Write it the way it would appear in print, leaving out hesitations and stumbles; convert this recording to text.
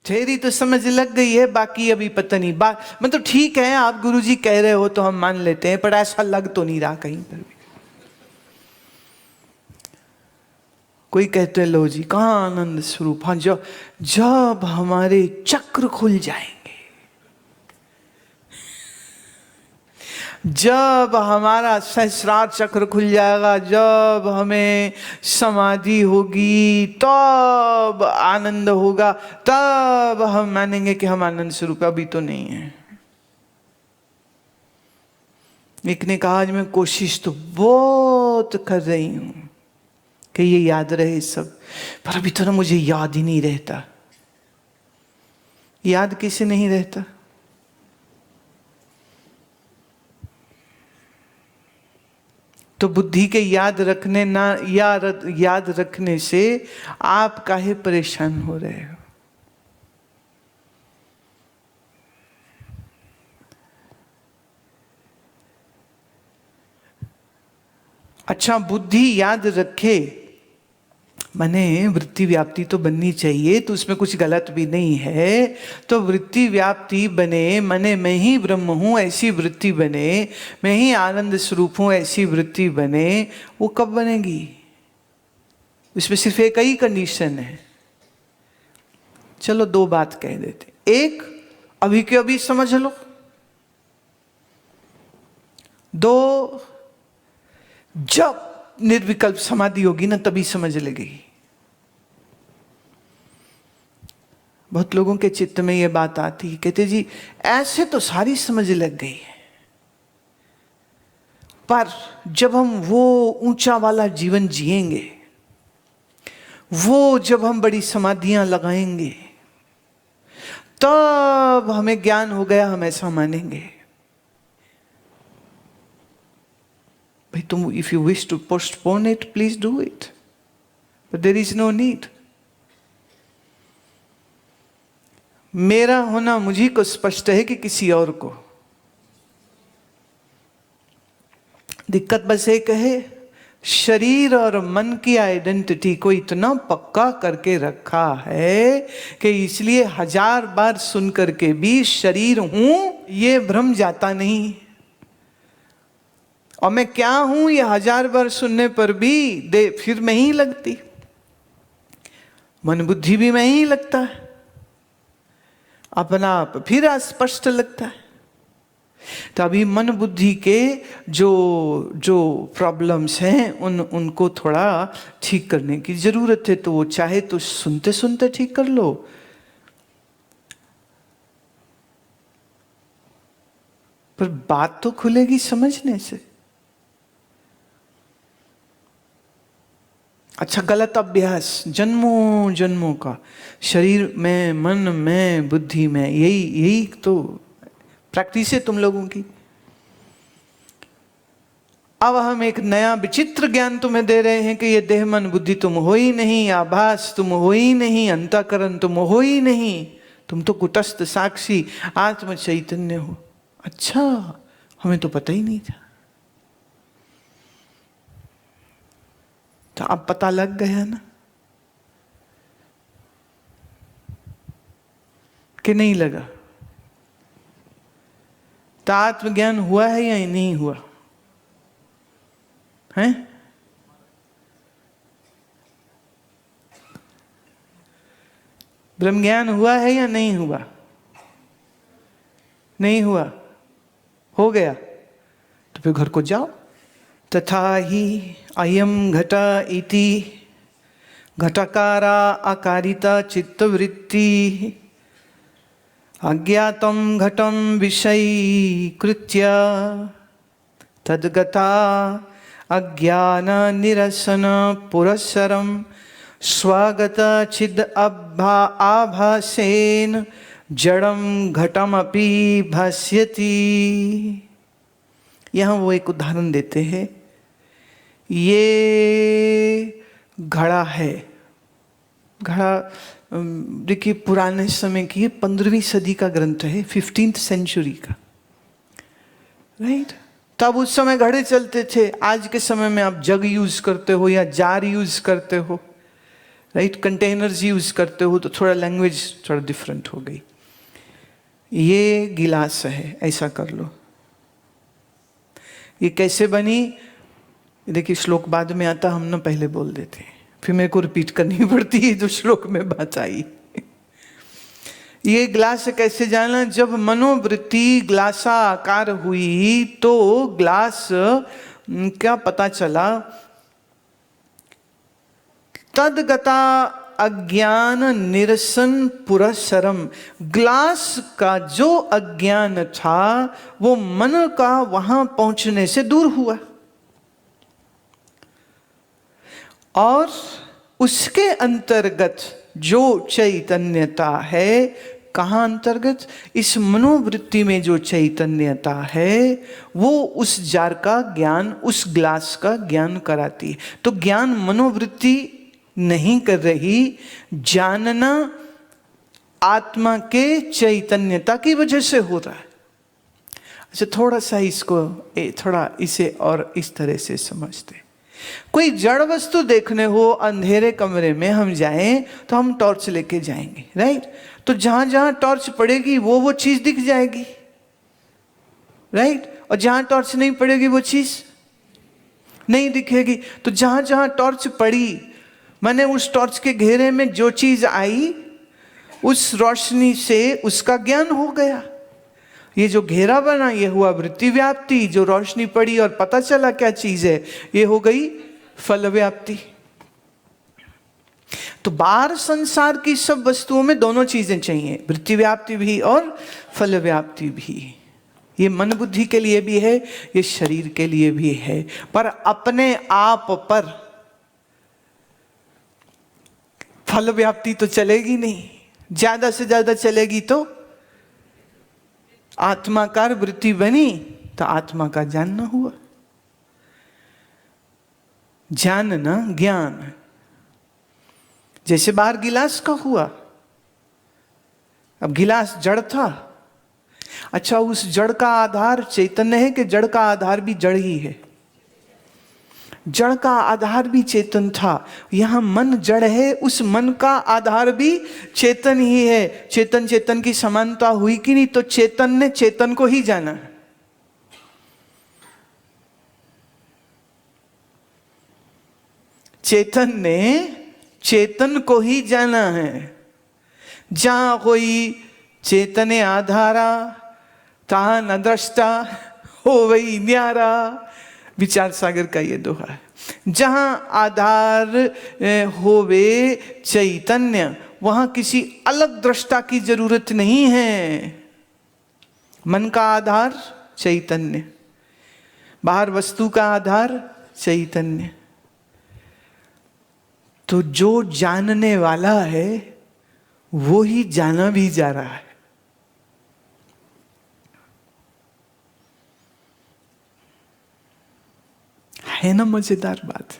तेरी तो समझ लग गई है, बाकी अभी पता नहीं। मतलब ठीक है, आप गुरुजी कह रहे हो तो हम मान लेते हैं, पर ऐसा लग तो नहीं रहा कहीं पर भी। कोई कहते हैं लो जी कहाँ आनंद स्वरूप। हाँ, जब हमारे चक्र खुल जाएंगे, जब हमारा सहस्रार चक्र खुल जाएगा, जब हमें समाधि होगी, तब आनंद होगा, तब हम मानेंगे कि हम आनंद स्वरूप। अभी तो नहीं है। एक ने कहा आज मैं कोशिश तो बहुत कर रही हूं कि ये याद रहे सब, पर अभी तो ना मुझे याद ही नहीं रहता। याद किसे नहीं रहता? तो बुद्धि के याद रखने ना याद रखने से आप काहे परेशान हो रहे हो? अच्छा, बुद्धि याद रखे माने वृत्ति व्याप्ति तो बननी चाहिए, तो उसमें कुछ गलत भी नहीं है। तो वृत्ति व्याप्ति बने, मने मैं ही ब्रह्म हूं ऐसी वृत्ति बने, मैं ही आनंद स्वरूप हूं ऐसी वृत्ति बने। वो कब बनेगी? इसमें सिर्फ एक ही कंडीशन है। चलो दो बात कह देते। एक, अभी के अभी समझ लो। दो, जब निर्विकल्प समाधि होगी ना तभी समझ लगेगी। बहुत लोगों के चित्त में यह बात आती है, कहते जी ऐसे तो सारी समझ लग गई है, पर जब हम वो ऊंचा वाला जीवन जिएंगे, वो जब हम बड़ी समाधियां लगाएंगे, तब हमें ज्ञान हो गया, हम ऐसा मानेंगे। भाई तुम, if you wish to postpone it please do it, but there is no need. मेरा होना मुझी को स्पष्ट है कि किसी और को। दिक्कत बस एक है, शरीर और मन की आइडेंटिटी को इतना पक्का करके रखा है कि इसलिए 1000 बार सुन करके भी शरीर हूं ये भ्रम जाता नहीं, और मैं क्या हूं ये 1000 बार सुनने पर भी फिर मैं ही लगती, मन बुद्धि भी मैं ही लगता है, अपना आप फिर अस्पष्ट लगता है। तो अभी मन बुद्धि के जो प्रॉब्लम्स हैं उनको थोड़ा ठीक करने की जरूरत है। तो वो चाहे तो सुनते सुनते ठीक कर लो, पर बात तो खुलेगी समझने से। अच्छा, गलत अभ्यास जन्मों जन्मों का, शरीर में, मन में, बुद्धि में, यही तो प्रैक्टिस है तुम लोगों की। अब हम एक नया विचित्र ज्ञान तुम्हें दे रहे हैं कि ये देह मन बुद्धि तुम हो ही नहीं, आभास तुम हो ही नहीं, अंतःकरण तुम हो ही नहीं, तुम तो कुटस्थ साक्षी आत्म चैतन्य हो। अच्छा, हमें तो पता ही नहीं था। तो अब पता लग गया ना कि नहीं लगा? तो आत्मज्ञान हुआ है या नहीं हुआ है? ब्रह्म ज्ञान हुआ है या नहीं हुआ? नहीं हुआ, हो गया तो फिर घर को जाओ। तथा ही अयम घट इति घटकारा अकारिता चित्तवृत्ति अज्ञातम घटम विषयीकृत्य तद्गता अज्ञान निरसन पुरस्सरम स्वगत चिद आभासेन जड़म घटमपि भास्यति। यहाँ वो एक उदाहरण देते हैं। ये घड़ा है, घड़ा देखिए पुराने समय की, 15वीं सदी का ग्रंथ है, 15th सेंचुरी का, राइट। तब उस समय घड़े चलते थे। आज के समय में आप जग यूज करते हो या जार यूज करते हो, राइट, कंटेनर्स यूज करते हो तो थोड़ा लैंग्वेज थोड़ा डिफरेंट हो गई। ये गिलास है, ऐसा कर लो। ये कैसे बनी? देखिए श्लोक बाद में आता, हम ना पहले बोल देते हैं, फिर मेरे को रिपीट करनी पड़ती है जो श्लोक में बात आई। ये ग्लास कैसे जाना? जब मनोवृत्ति ग्लासाकार हुई तो ग्लास क्या पता चला? तदगता अज्ञान निरसन पुरस्सरम। ग्लास का जो अज्ञान था वो मन का वहां पहुंचने से दूर हुआ, और उसके अंतर्गत जो चैतन्यता है, कहाँ अंतर्गत? इस मनोवृत्ति में जो चैतन्यता है वो उस जार का ज्ञान, उस ग्लास का ज्ञान कराती है। तो ज्ञान मनोवृत्ति नहीं कर रही, जानना आत्मा के चैतन्यता की वजह से हो रहा है। अच्छा, थोड़ा सा इसको थोड़ा इसे और इस तरह से समझते। कोई जड़ वस्तु देखने हो, अंधेरे कमरे में हम जाएं तो हम टॉर्च लेके जाएंगे, राइट? तो जहां जहां टॉर्च पड़ेगी वो चीज दिख जाएगी, राइट? और जहां टॉर्च नहीं पड़ेगी वो चीज नहीं दिखेगी। तो जहां जहां टॉर्च पड़ी, मैंने उस टॉर्च के घेरे में जो चीज आई, उस रोशनी से उसका ज्ञान हो गया। ये जो घेरा बना ये हुआ वृत्ति व्याप्ति, जो रोशनी पड़ी और पता चला क्या चीज है, ये हो गई फल व्याप्ति। तो बाहर संसार की सब वस्तुओं में दोनों चीजें चाहिए, वृत्ति व्याप्ति भी और फल व्याप्ति भी। ये मन बुद्धि के लिए भी है, ये शरीर के लिए भी है, पर अपने आप पर फल व्याप्ति तो चलेगी नहीं। ज्यादा से ज्यादा चलेगी तो आत्माकार वृत्ति बनी तो आत्मा का जानना हुआ। जानना ज्ञान, जैसे बाहर गिलास का हुआ। अब गिलास जड़ था, अच्छा उस जड़ का आधार चैतन्य है कि जड़ का आधार भी जड़ ही है? जड़ का आधार भी चेतन था। यहां मन जड़ है, उस मन का आधार भी चेतन ही है। चेतन चेतन की समानता हुई कि नहीं? तो चेतन ने चेतन को ही जाना है। चेतन ने चेतन को ही जाना है। जहां कोई चेतने आधारा तहां न दृष्टा हो वही न्यारा, विचार सागर का ये दोहा है। जहां आधार होवे चैतन्य, वहां किसी अलग दृष्टा की जरूरत नहीं है। मन का आधार चैतन्य, बाहर वस्तु का आधार चैतन्य। तो जो जानने वाला है वो ही जाना भी जा रहा है ना? मजेदार बात।